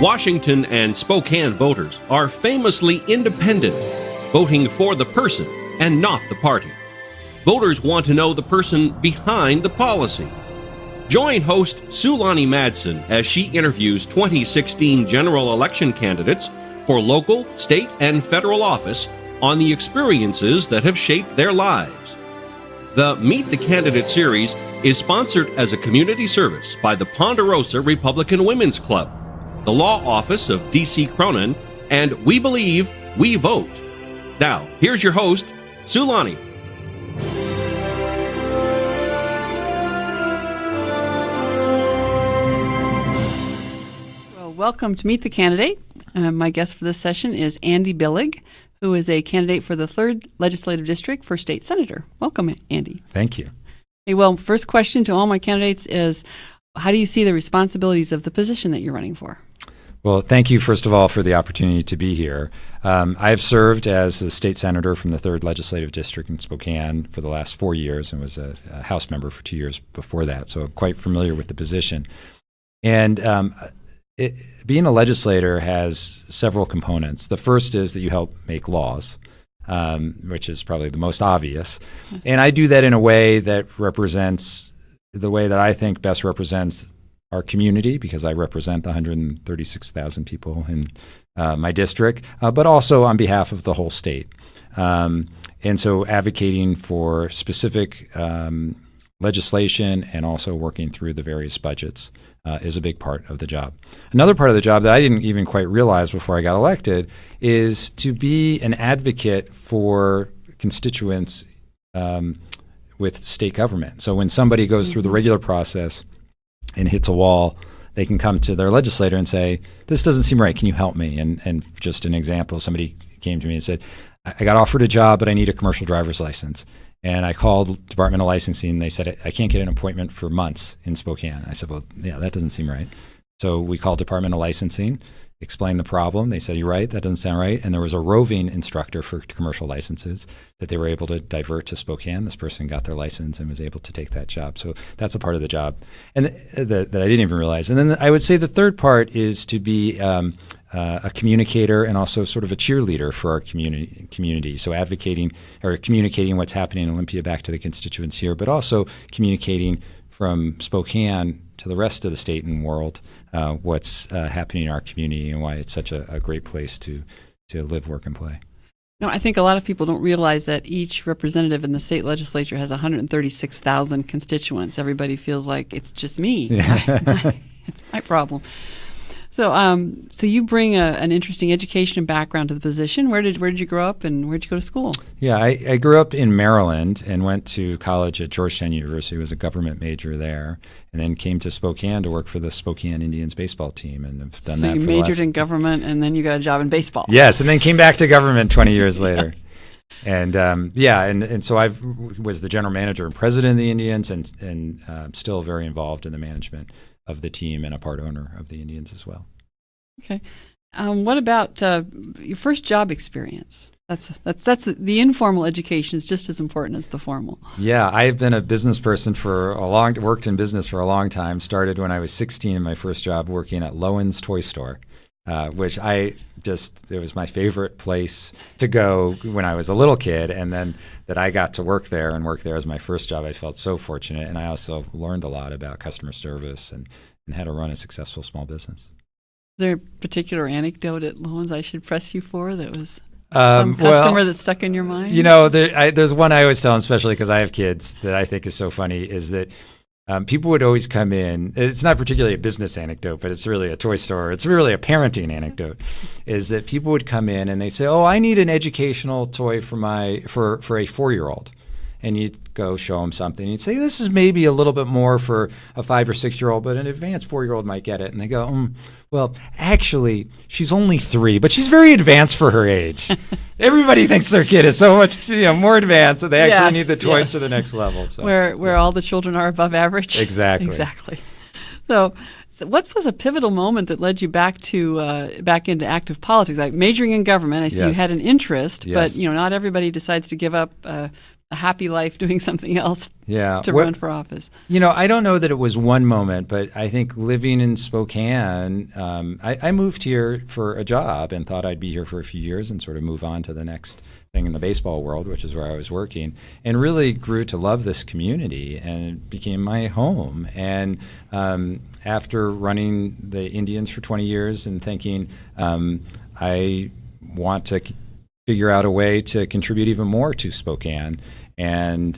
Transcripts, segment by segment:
Washington and Spokane voters are famously independent, voting for the person and not the party. Voters want to know the person behind the policy. Join host Sulani Madsen as she interviews 2016 general election candidates for local, state, and federal office on the experiences that have shaped their lives. The Meet the Candidate series is sponsored as a community service by the Ponderosa Republican Women's Club, the law office of D.C. Cronin, and We Believe, We Vote. Now, here's your host, Sulani. Well, welcome to Meet the Candidate. My guest for this session is Andy Billig, who is a candidate for the 3rd Legislative District for State Senator. Welcome, Andy. Thank you. Hey, well, first question to all my candidates is, how do you see the responsibilities of the position that you're running for? Well, thank you, first of all, for the opportunity to be here. I have served as the state senator from the 3rd Legislative District in Spokane for the last 4 years and was a House member for 2 years before that, so I'm quite familiar with the position. And being a legislator has several components. The first is that you help make laws, which is probably the most obvious. And I do that in a way that represents the way that I think best represents our community, because I represent the 136,000 people in my district, but also on behalf of the whole state. And so advocating for specific legislation and also working through the various budgets is a big part of the job. Another part of the job that I didn't even quite realize before I got elected is to be an advocate for constituents with state government. So when somebody goes through the regular process and hits a wall, they can come to their legislator and say, this doesn't seem right, can you help me? And just an example, somebody came to me and said, I got offered a job, but I need a commercial driver's license. And I called Department of Licensing. They said, I can't get an appointment for months in Spokane. I said, well, yeah, that doesn't seem right. So we called Department of Licensing, explained the problem. They said, you're right, that doesn't sound right. And there was a roving instructor for commercial licenses that they were able to divert to Spokane. This person got their license and was able to take that job. So that's a part of the job and that I didn't even realize. And then I would say the third part is to be a communicator and also sort of a cheerleader for our community. So advocating or communicating what's happening in Olympia back to the constituents here, but also communicating from Spokane to the rest of the state and world what's happening in our community and why it's such a great place to live, work, and play. No, I think a lot of people don't realize that each representative in the state legislature has 136,000 constituents. Everybody feels like it's just me. Yeah. It's my problem. So, so you bring an interesting education and background to the position. Where did you grow up, and where did you go to school? Yeah, I grew up in Maryland and went to college at Georgetown University. Was a government major there, and then came to Spokane to work for the Spokane Indians baseball team, and have done that. So you majored in government, and then you got a job in baseball. Yes, and then came back to government 20 years later. And and so I was the general manager and president of the Indians, and still very involved in the management of the team and a part owner of the Indians as well. Okay. What about your first job experience? That's the informal education is just as important as the formal. Yeah, I've been a business person worked in business for a long time. Started when I was 16 in my first job working at Lowen's Toy Store, which it was my favorite place to go when I was a little kid. And then that I got to work there as my first job, I felt so fortunate. And I also learned a lot about customer service and how to run a successful small business. Is there a particular anecdote at Lowen's I should press you for that was some customer that stuck in your mind? You know, there's one I always tell, especially because I have kids, that I think is so funny, is that people would always come in. It's not particularly a business anecdote, but it's really a toy store. It's really a parenting anecdote, is that people would come in and they say, oh, I need an educational toy for a 4-year-old. And you'd go show them something. You'd say, this is maybe a little bit more for a 5 or 6-year-old, but an advanced 4-year-old might get it. And they go, well, actually, she's only 3, but she's very advanced for her age. Everybody thinks their kid is so much more advanced that they actually need the toys to the next level. So, where all the children are above average? Exactly. Exactly. So what was a pivotal moment that led you back into active politics? Like majoring in government, I see you had an interest, but not everybody decides to give up a a happy life doing something else Yeah. to run for office? I don't know that it was one moment, but I think living in Spokane, I moved here for a job and thought I'd be here for a few years and sort of move on to the next thing in the baseball world, which is where I was working, and really grew to love this community, and it became my home. And after running the Indians for 20 years and thinking, I want to figure out a way to contribute even more to Spokane. And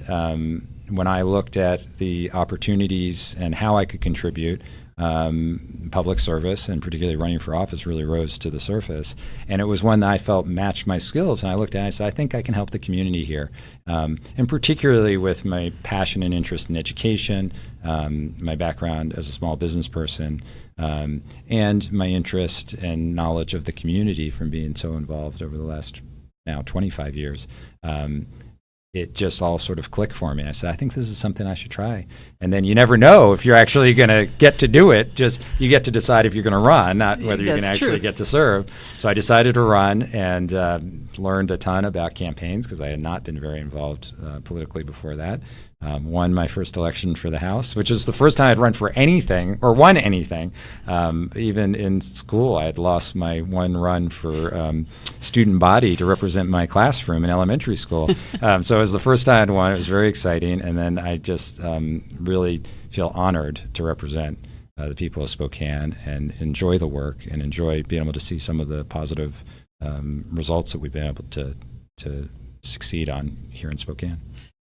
when I looked at the opportunities and how I could contribute, public service and particularly running for office really rose to the surface. And it was one that I felt matched my skills. And I looked at it and I said, I think I can help the community here. And particularly with my passion and interest in education, my background as a small business person, and my interest and knowledge of the community from being so involved over the last now 25 years. It just all sort of clicked for me. I said, I think this is something I should try. And then you never know if you're actually going to get to do it. Just you get to decide if you're going to run, not whether you're going to actually get to serve. So I decided to run and learned a ton about campaigns because I had not been very involved politically before that. Won my first election for the House, which is the first time I'd run for anything or won anything. Even in school, I had lost my one run for student body to represent my classroom in elementary school. So it was the first time I'd won. It was very exciting. And then I just really feel honored to represent the people of Spokane and enjoy the work and enjoy being able to see some of the positive results that we've been able to succeed on here in Spokane.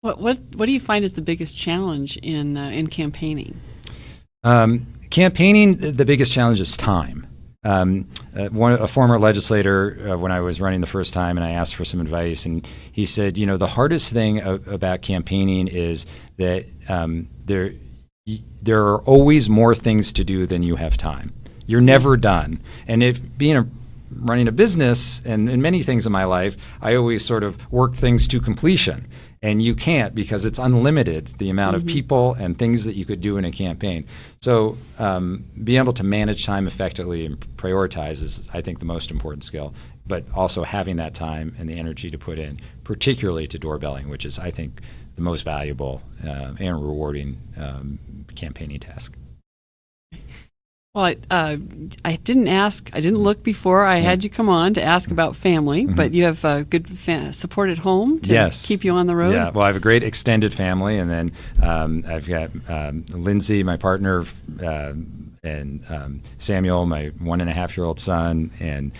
What do you find is the biggest challenge in campaigning? Campaigning, the biggest challenge is time. A former legislator, when I was running the first time, and I asked for some advice, and he said, the hardest thing about campaigning is that there are always more things to do than you have time. You're never done. And if running a business and in many things in my life, I always sort of work things to completion. And you can't because it's unlimited, the amount of people and things that you could do in a campaign. So being able to manage time effectively and prioritize is, I think, the most important skill, but also having that time and the energy to put in, particularly to doorbelling, which is, I think, the most valuable and rewarding campaigning task. Well, I didn't look before I had you come on to ask about family, but you have a good support at home to keep you on the road? Yeah, well, I have a great extended family, and then I've got Lindsay, my partner, and Samuel, my 1.5-year-old son, and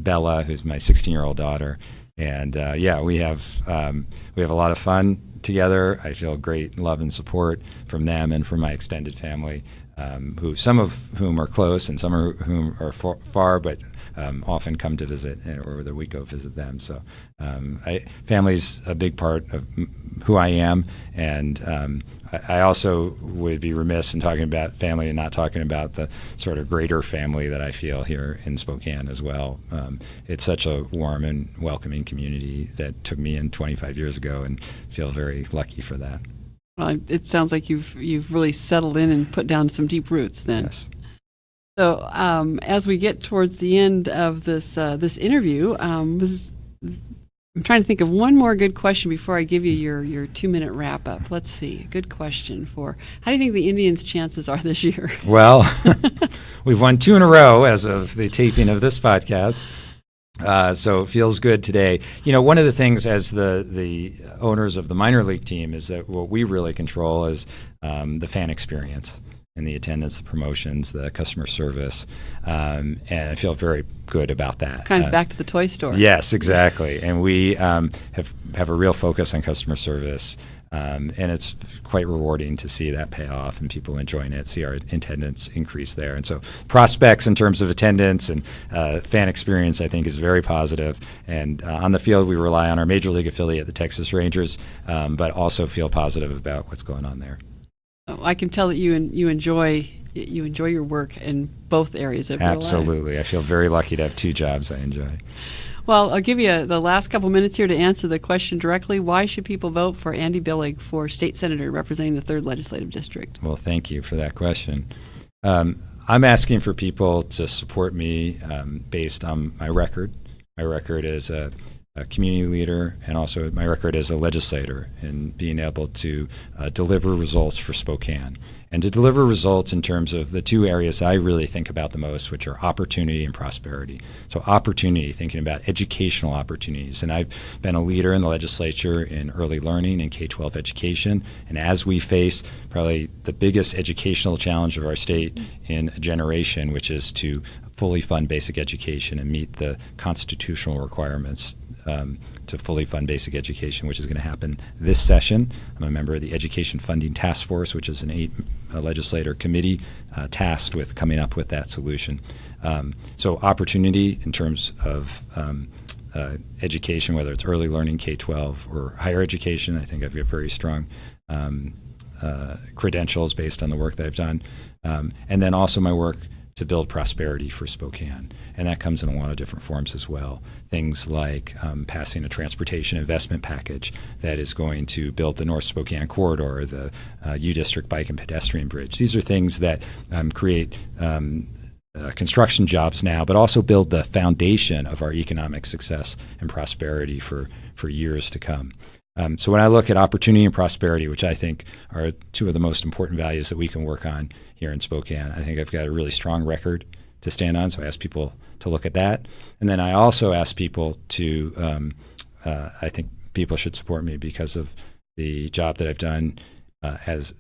Bella, who's my 16-year-old daughter. And we have a lot of fun together. I feel great love and support from them and from my extended family. Some of whom are close and some of whom are far, but often come to visit, or that we go visit them. So family's a big part of who I am, and I also would be remiss in talking about family and not talking about the sort of greater family that I feel here in Spokane as well. It's such a warm and welcoming community that took me in 25 years ago, and feel very lucky for that. Well, it sounds like you've really settled in and put down some deep roots then. Yes. So as we get towards the end of this interview, I'm trying to think of one more good question before I give you your 2-minute wrap up. Let's see, a good question for how do you think the Indians' chances are this year? Well, we've won 2 in a row as of the taping of this podcast. So it feels good today. One of the things as the owners of the minor league team is that what we really control is the fan experience and the attendance, the promotions, the customer service, and I feel very good about that. Kind of back to the toy store. Yes, exactly. And we have a real focus on customer service. And it's quite rewarding to see that pay off and people enjoying it, see our attendance increase there. And so prospects in terms of attendance and fan experience, I think, is very positive. And on the field, we rely on our major league affiliate, the Texas Rangers, but also feel positive about what's going on there. I can tell that you enjoy your work in both areas of your life. Absolutely. I feel very lucky to have 2 jobs I enjoy. Well, I'll give you the last couple minutes here to answer the question directly. Why should people vote for Andy Billig for state senator representing the 3rd Legislative District? Well, thank you for that question. I'm asking for people to support me based on my record. My record as a a community leader, and also my record as a legislator in being able to deliver results for Spokane. And to deliver results in terms of the two areas I really think about the most, which are opportunity and prosperity. So opportunity, thinking about educational opportunities. And I've been a leader in the legislature in early learning and K-12 education. And as we face probably the biggest educational challenge of our state in a generation, which is to fully fund basic education and meet the constitutional requirements to fully fund basic education, which is going to happen this session. I'm a member of the Education Funding Task Force, which is an 8-legislator committee tasked with coming up with that solution. So opportunity in terms of education, whether it's early learning, K-12, or higher education, I think I've got very strong credentials based on the work that I've done. And then also my work to build prosperity for Spokane. And that comes in a lot of different forms as well. Things like passing a transportation investment package that is going to build the North Spokane Corridor, the U-District Bike and Pedestrian Bridge. These are things that create construction jobs now, but also build the foundation of our economic success and prosperity for years to come. So when I look at opportunity and prosperity, which I think are two of the most important values that we can work on here in Spokane, I think I've got a really strong record to stand on. So I ask people to look at that. And then I also ask people to, I think people should support me because of the job that I've done as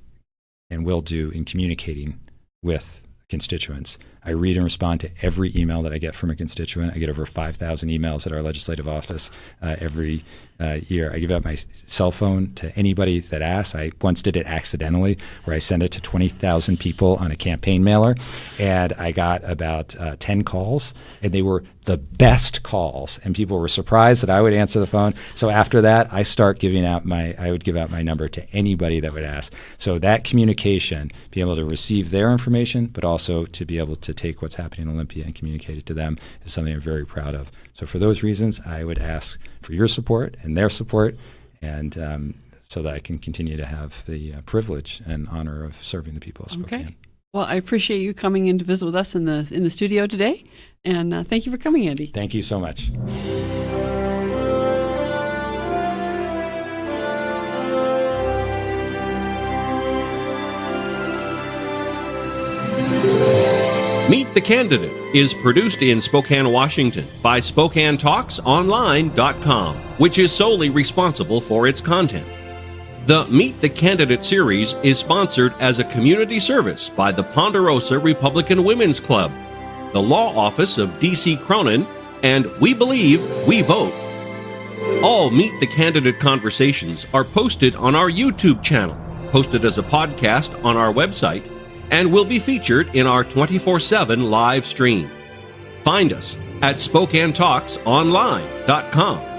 and will do in communicating with constituents. I read and respond to every email that I get from a constituent. I get over 5,000 emails at our legislative office every year. I give out my cell phone to anybody that asks. I once did it accidentally, where I sent it to 20,000 people on a campaign mailer, and I got about 10 calls, and they were the best calls, and people were surprised that I would answer the phone. So after that, I would give out my number to anybody that would ask. So that communication, be able to receive their information, but also to be able to take what's happening in Olympia and communicate it to them, is something I'm very proud of. So for those reasons, I would ask for your support and their support, and so that I can continue to have the privilege and honor of serving the people of Spokane. Okay. Well, I appreciate you coming in to visit with us in the studio today, and thank you for coming, Andy. Thank you so much. Meet the Candidate is produced in Spokane, Washington by SpokaneTalksOnline.com, which is solely responsible for its content. The Meet the Candidate series is sponsored as a community service by the Ponderosa Republican Women's Club, the Law Office of D.C. Cronin, and We Believe, We Vote. All Meet the Candidate conversations are posted on our YouTube channel, posted as a podcast on our website, and will be featured in our 24/7 live stream. Find us at SpokaneTalksOnline.com.